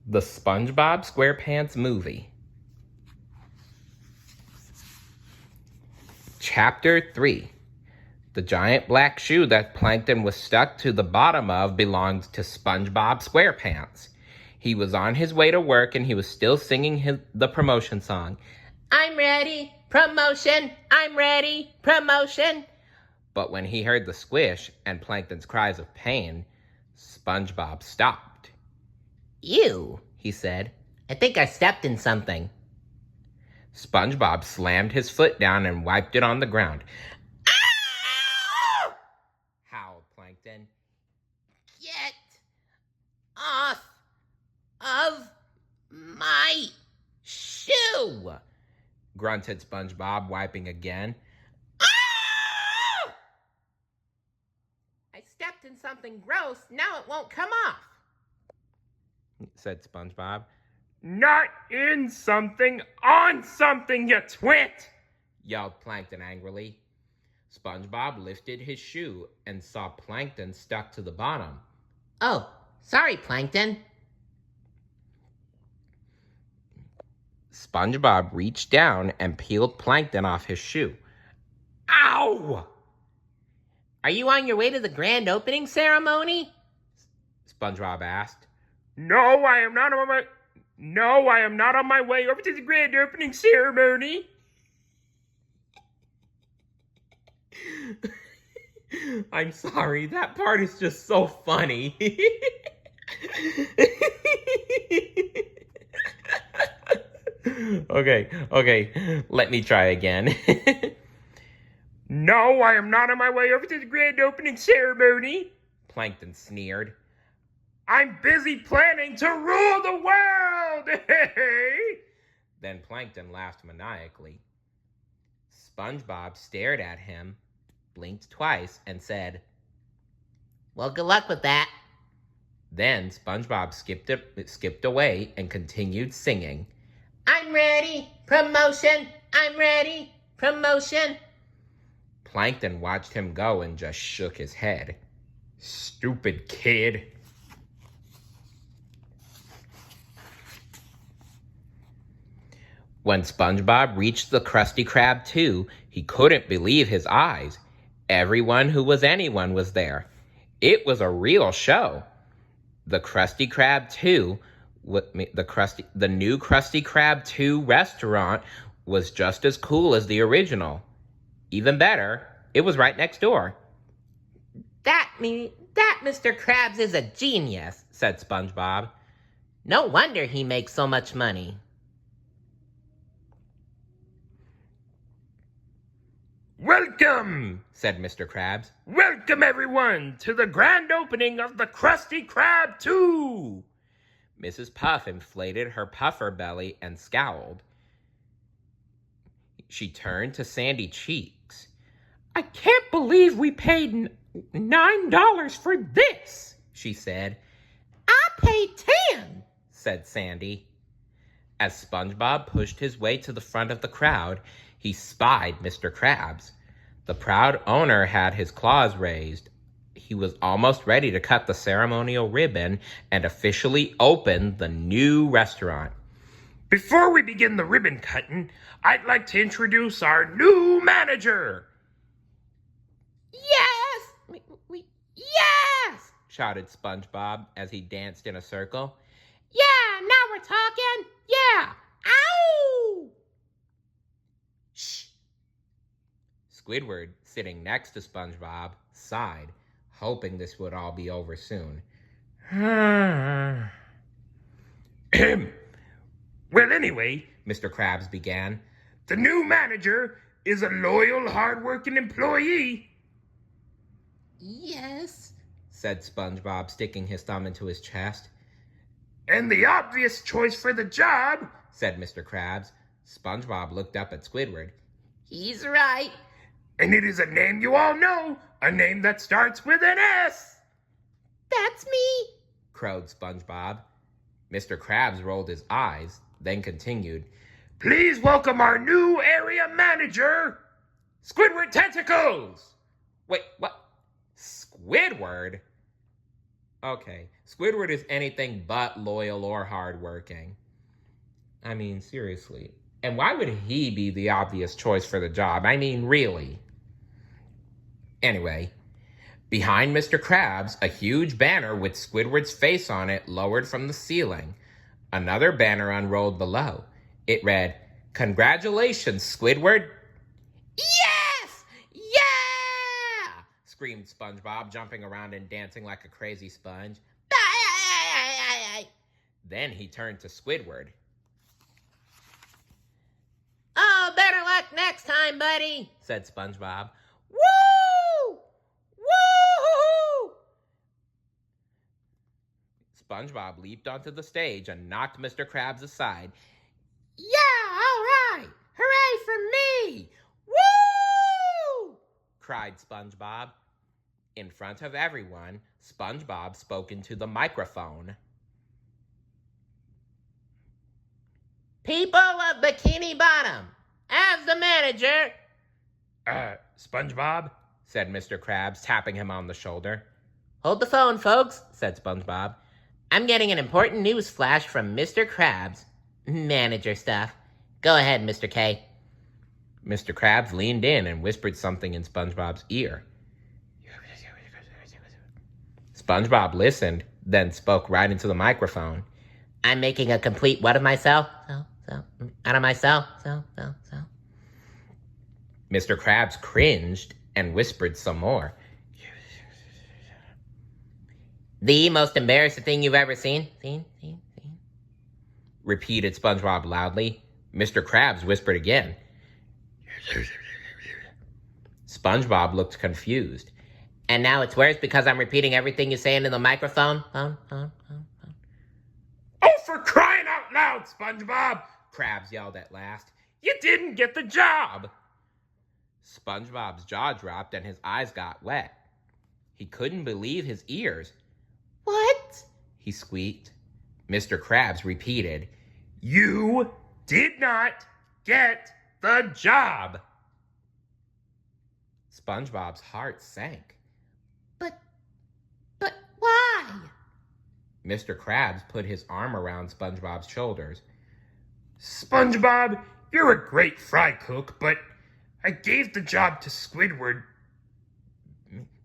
The SpongeBob SquarePants Movie. Chapter 3. The giant black shoe that Plankton was stuck to the bottom of belonged to SpongeBob SquarePants. He was on his way to work and he was still singing the promotion song. I'm ready, promotion, I'm ready, promotion. But when he heard the squish and Plankton's cries of pain, SpongeBob stopped. Ew, he said. I think I stepped in something. SpongeBob slammed his foot down and wiped it on the ground. Ow! Howled Plankton. Get off of my shoe! Grunted SpongeBob, wiping again. Ow! I stepped in something gross. Now it won't come off, said SpongeBob. Not in something, on something, you twit! Yelled Plankton angrily. SpongeBob lifted his shoe and saw Plankton stuck to the bottom. Oh, sorry, Plankton. SpongeBob reached down and peeled Plankton off his shoe. Ow! Are you on your way to the grand opening ceremony? SpongeBob asked. No, I am not on my way over to the grand opening ceremony. I'm sorry, that part is just so funny. Okay, let me try again. No, I am not on my way over to the grand opening ceremony, Plankton sneered. I'm busy planning to rule the world! Then Plankton laughed maniacally. SpongeBob stared at him, blinked twice, and said, Well, good luck with that. Then SpongeBob skipped away and continued singing. I'm ready, promotion, I'm ready, promotion. Plankton watched him go and just shook his head. Stupid kid. When SpongeBob reached the Crusty Crab 2, he couldn't believe his eyes. Everyone who was anyone was there. It was a real show. The Crusty Crab 2, the new Crusty Crab 2 restaurant was just as cool as the original. Even better, it was right next door. That Mr. Krabs is a genius, said SpongeBob. No wonder he makes so much money. Welcome, said Mr. Krabs. Welcome, everyone, to the grand opening of the Crusty Crab 2. Mrs. Puff inflated her puffer belly and scowled. She turned to Sandy Cheeks. I can't believe we paid $9 for this, she said. I paid $10, said Sandy. As SpongeBob pushed his way to the front of the crowd, he spied Mr. Krabs. The proud owner had his claws raised. He was almost ready to cut the ceremonial ribbon and officially open the new restaurant. Before we begin the ribbon cutting, I'd like to introduce our new manager. Yes! Yes! Shouted SpongeBob as he danced in a circle. Yeah, now we're talking. Yeah. Ow! Shh. Squidward, sitting next to SpongeBob, sighed, hoping this would all be over soon. Well, anyway, Mr. Krabs began, the new manager is a loyal, hard-working employee. Yes, said SpongeBob, sticking his thumb into his chest. And the obvious choice for the job, said Mr. Krabs. SpongeBob looked up at Squidward. He's right. And it is a name you all know, a name that starts with an S. That's me, crowed SpongeBob. Mr. Krabs rolled his eyes, then continued, Please welcome our new area manager, Squidward Tentacles. Wait, what? Squidward? Okay, Squidward is anything but loyal or hardworking. I mean, seriously. And why would he be the obvious choice for the job? I mean, really. Anyway, behind Mr. Krabs, a huge banner with Squidward's face on it lowered from the ceiling. Another banner unrolled below. It read, "Congratulations, Squidward." "Yes! Yeah!" screamed SpongeBob, jumping around and dancing like a crazy sponge. Then he turned to Squidward. "Oh, better luck next time, buddy," said SpongeBob. "Woo! Woo! SpongeBob leaped onto the stage and knocked Mr. Krabs aside. "Yeah, all right! Hooray for me! Woo!" cried SpongeBob. In front of everyone, SpongeBob spoke into the microphone. "People of Bikini Bottom, as the manager..." SpongeBob?" said Mr. Krabs, tapping him on the shoulder. "Hold the phone, folks," said SpongeBob. "I'm getting an important news flash from Mr. Krabs. Manager stuff. Go ahead, Mr. K." Mr. Krabs leaned in and whispered something in SpongeBob's ear. SpongeBob listened, then spoke right into the microphone. "I'm making a complete what of myself? Out of myself? Mr. Krabs cringed and whispered some more. "The most embarrassing thing you've ever seen? Seen? Repeated SpongeBob loudly. Mr. Krabs whispered again. SpongeBob looked confused. "And now it's worse because I'm repeating everything you say into the microphone? Oh, for crying out loud, SpongeBob!" Krabs yelled at last. "You didn't get the job!" SpongeBob's jaw dropped and his eyes got wet. He couldn't believe his ears. "What?" he squeaked. Mr. Krabs repeated, "You did not get the job!" SpongeBob's heart sank. But why? Mr. Krabs put his arm around SpongeBob's shoulders. "SpongeBob, you're a great fry cook, but I gave the job to Squidward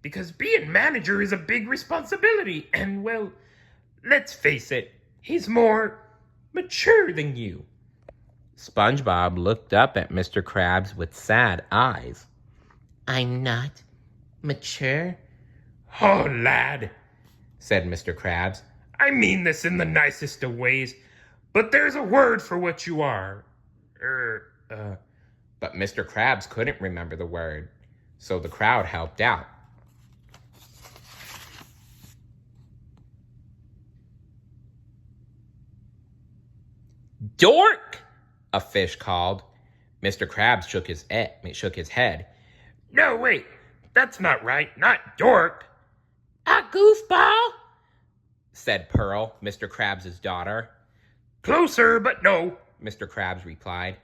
because being manager is a big responsibility, and, well, let's face it, he's more mature than you." SpongeBob looked up at Mr. Krabs with sad eyes. "I'm not mature?" "Oh, lad," said Mr. Krabs. "I mean this in the nicest of ways, but there's a word for what you are. But Mr. Krabs couldn't remember the word, so the crowd helped out. "Dork!" a fish called. Mr. Krabs shook his head. "No, wait, that's not right, not dork." "A goofball?" said Pearl, Mr. Krabs' daughter. "Closer, but no," Mr. Krabs replied.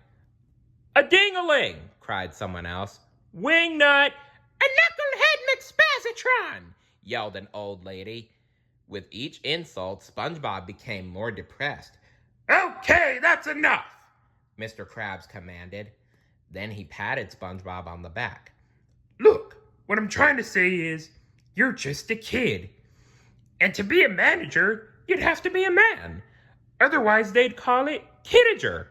"A ding-a-ling!" cried someone else. "Wingnut!" "A knucklehead McSpazitron!" yelled an old lady. With each insult, SpongeBob became more depressed. "Okay, that's enough," Mr. Krabs commanded. Then he patted SpongeBob on the back. "Look, what I'm trying to say is, you're just a kid. And to be a manager, you'd have to be a man. Otherwise, they'd call it kidager.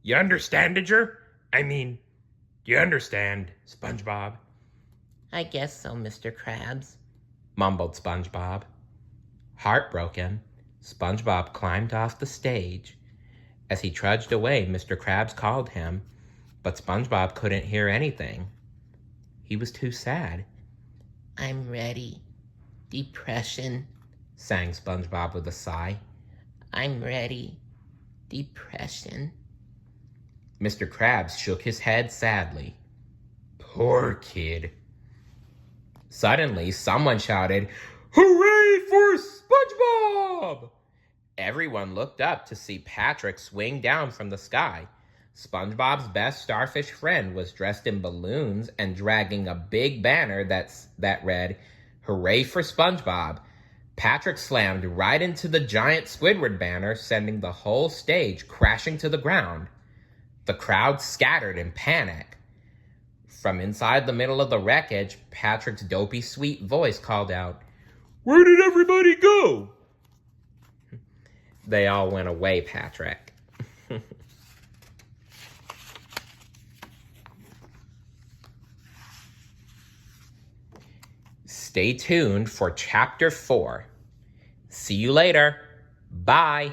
You understand-ager? I mean, you understand, SpongeBob?" "I guess so, Mr. Krabs," mumbled SpongeBob. Heartbroken, SpongeBob climbed off the stage. As he trudged away, Mr. Krabs called him, but SpongeBob couldn't hear anything. He was too sad. "I'm ready. Depression," sang SpongeBob with a sigh. "I'm ready. Depression." Mr. Krabs shook his head sadly. "Poor kid." Suddenly, someone shouted, "Hooray for SpongeBob!" Everyone looked up to see Patrick swing down from the sky. SpongeBob's best starfish friend was dressed in balloons and dragging a big banner that read, "Hooray for SpongeBob." Patrick slammed right into the giant Squidward banner, sending the whole stage crashing to the ground. The crowd scattered in panic. From inside the middle of the wreckage, Patrick's dopey, sweet voice called out, "Where did everybody go?" "They all went away, Patrick." Stay tuned for Chapter 4. See you later. Bye.